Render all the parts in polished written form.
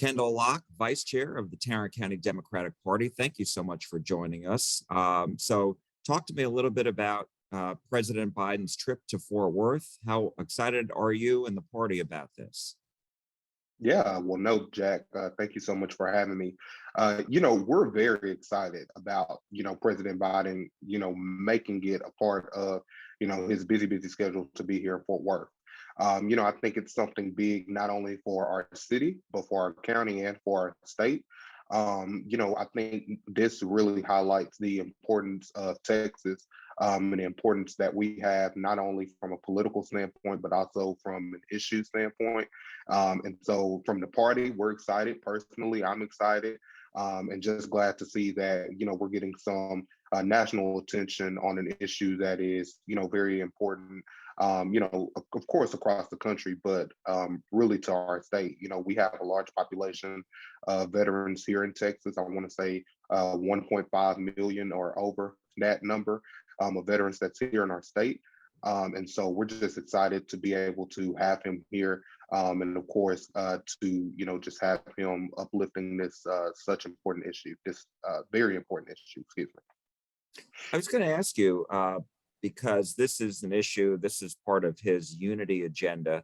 Kendyll Locke, Vice Chair of the Tarrant County Democratic Party. Thank you so much for joining us. Talk to me a little bit about President Biden's trip to Fort Worth. How excited are you and the party about this? Yeah, well, no, Jack, thank you so much for having me. We're very excited about, President Biden, making it a part of, his busy schedule to be here in Fort Worth. I think it's something big, not only for our city, but for our county and for our state. I think this really highlights the importance of Texas and the importance that we have, not only from a political standpoint, but also from an issue standpoint. And so from the party, we're excited. Personally, I'm excited and just glad to see that, we're getting some national attention on an issue that is, very important, of course, across the country, but really to our state. We have a large population of veterans here in Texas. I want to say 1.5 million or over that number of veterans that's here in our state. And so we're just excited to be able to have him here, and of course to just have him uplifting this such important issue, this very important issue. Excuse me. I was going to ask you, because this is an issue, this is part of his unity agenda.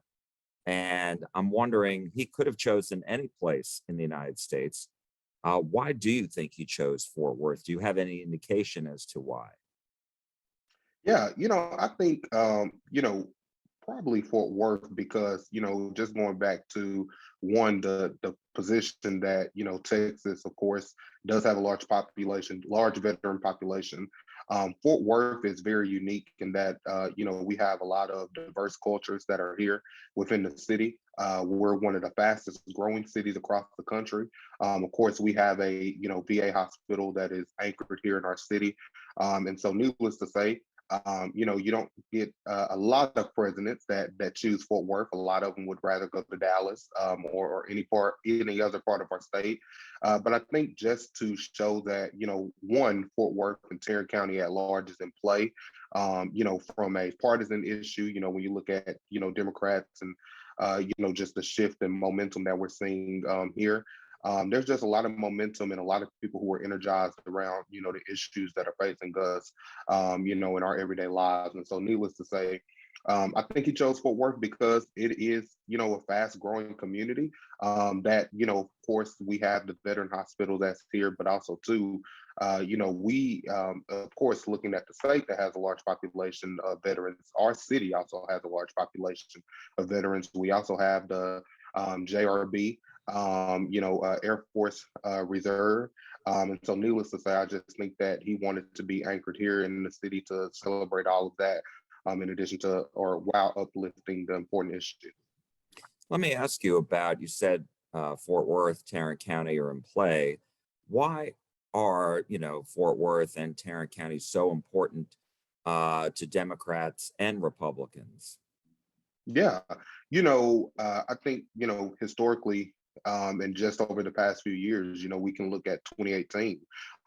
And I'm wondering, he could have chosen any place in the United States. Why do you think he chose Fort Worth? Do you have any indication as to why? Yeah, I think probably Fort Worth because just going back to one the position that Texas, of course, does have a large population, large veteran population. Fort Worth is very unique in that we have a lot of diverse cultures that are here within the city. We're one of the fastest growing cities across the country. Of course, we have a VA hospital that is anchored here in our city, and so needless to say, you don't get a lot of presidents that choose Fort Worth. A lot of them would rather go to Dallas or any other part of our state. But I think just to show that one, Fort Worth and Tarrant County at large is in play. From a partisan issue, when you look at Democrats and just the shift and momentum that we're seeing here. There's just a lot of momentum and a lot of people who are energized around, the issues that are facing us, in our everyday lives. And so, needless to say, I think he chose Fort Worth because it is, a fast growing community that, of course, we have the veteran hospital that's here, but also too, we, of course, looking at the state that has a large population of veterans, our city also has a large population of veterans. We also have the JRB, Air Force Reserve. And so, needless to say, I just think that he wanted to be anchored here in the city to celebrate all of that, in addition to or while uplifting the important issue. Let me ask you about, you said Fort Worth, Tarrant County are in play. Why are, Fort Worth and Tarrant County so important to Democrats and Republicans? Yeah, I think historically, and just over the past few years, we can look at 2018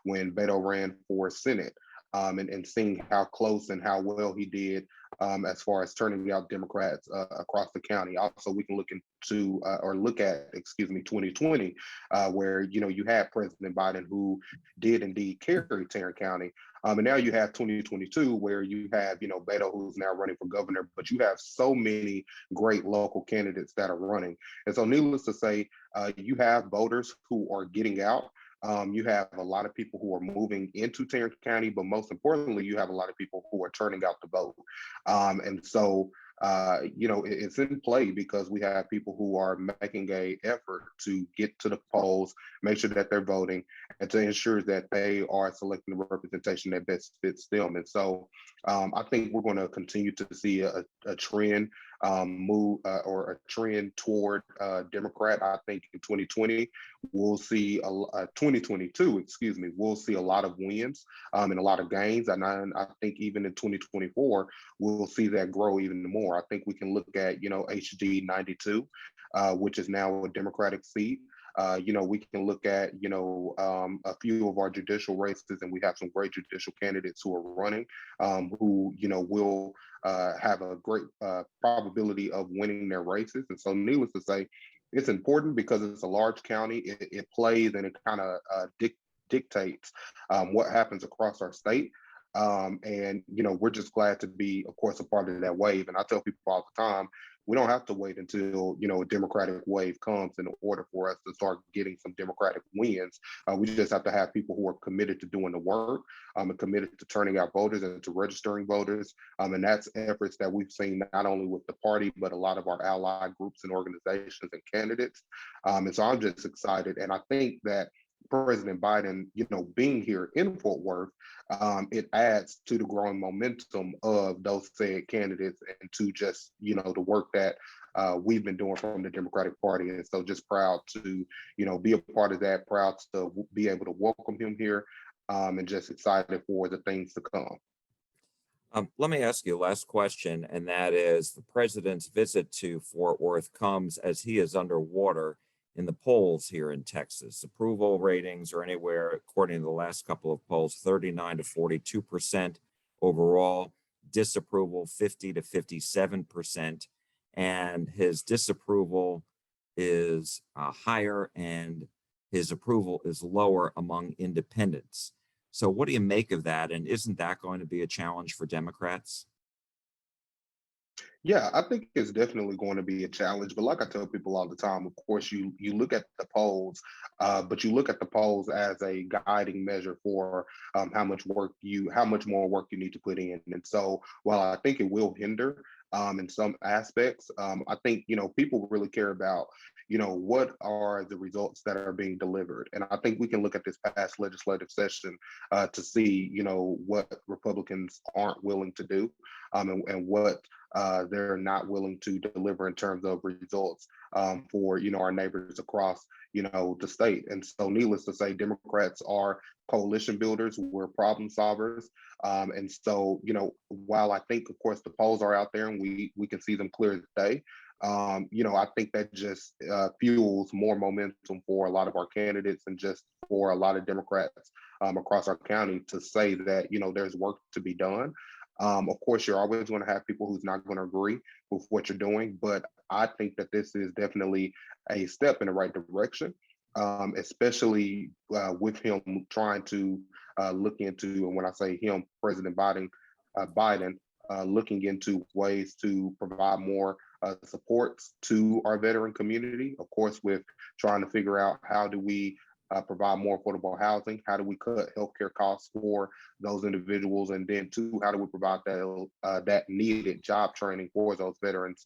when Beto ran for Senate, and seeing how close and how well he did as far as turning out Democrats across the county. Also, we can look at, excuse me, 2020, where you had President Biden who did indeed carry Tarrant County. And now you have 2022, where you have, Beto, who's now running for governor, but you have so many great local candidates that are running. And so, needless to say, you have voters who are getting out. You have a lot of people who are moving into Tarrant County, but most importantly, you have a lot of people who are turning out to vote. And so, it's in play because we have people who are making a effort to get to the polls, make sure that they're voting, and to ensure that they are selecting the representation that best fits them. And so, I think we're going to continue to see a trend move or a trend toward Democrat. I think in 2020 we'll see 2022, excuse me, we'll see a lot of wins and a lot of gains, and I think even in 2024 we'll see that grow even more. I think we can look at HD 92, which is now a Democratic seat. We can look at, a few of our judicial races, and we have some great judicial candidates who are running, who, will have a great probability of winning their races. And so, needless to say, It's important because it's a large county. It plays and it kind of dictates what happens across our state. And we're just glad to be, of course, a part of that wave. And I tell people all the time, we don't have to wait until a Democratic wave comes in order for us to start getting some Democratic wins. We just have to have people who are committed to doing the work, and committed to turning out voters and to registering voters. And that's efforts that we've seen not only with the party, but a lot of our allied groups and organizations and candidates. And so I'm just excited. And I think that President Biden, being here in Fort Worth, it adds to the growing momentum of those said candidates and to just, the work that we've been doing from the Democratic Party. And so just proud to, be a part of that, proud to be able to welcome him here, and just excited for the things to come. Let me ask you a last question, and that is the president's visit to Fort Worth comes as he is underwater in the polls here in Texas. Approval ratings are anywhere, according to the last couple of polls, 39 to 42% overall, disapproval 50 to 57%, and his disapproval is higher and his approval is lower among independents. So what do you make of that? And isn't that going to be a challenge for Democrats? Yeah, I think it's definitely going to be a challenge. But like I tell people all the time, of course, you look at the polls, but you look at the polls as a guiding measure for how much more work you need to put in. And so, while I think it will hinder in some aspects, I think people really care about what are the results that are being delivered. And I think we can look at this past legislative session to see what Republicans aren't willing to do, and what they're not willing to deliver in terms of results for our neighbors across the state. And so, needless to say, Democrats are coalition builders. We're problem solvers. And so, while I think, of course, the polls are out there and we can see them clear as day. I think that just fuels more momentum for a lot of our candidates and just for a lot of Democrats across our county to say that there's work to be done. Of course, you're always going to have people who's not going to agree with what you're doing, but I think that this is definitely a step in the right direction, especially with him trying to look into, and when I say him, President Biden looking into ways to provide more supports to our veteran community. Of course, with trying to figure out how do we provide more affordable housing, how do we cut healthcare costs for those individuals, and then two, how do we provide that needed job training for those veterans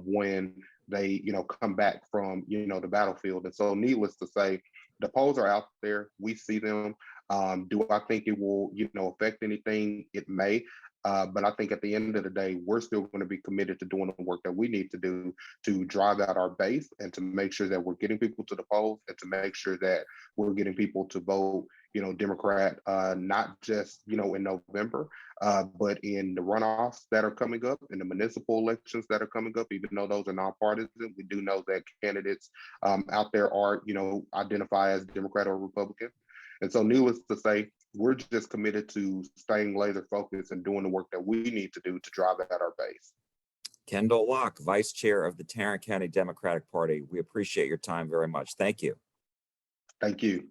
when they come back from the battlefield. And so, needless to say, the polls are out there. We see them. Do I think it will affect anything? It may. But I think at the end of the day, we're still going to be committed to doing the work that we need to do to drive out our base and to make sure that we're getting people to the polls and to make sure that we're getting people to vote, Democrat, not just, in November, but in the runoffs that are coming up, in the municipal elections that are coming up, even though those are nonpartisan, we do know that candidates out there are, identify as Democrat or Republican. And so, needless to say, we're just committed to staying laser focused and doing the work that we need to do to drive out our base. Kendyll Locke, Vice Chair of the Tarrant County Democratic Party. We appreciate your time very much. Thank you. Thank you.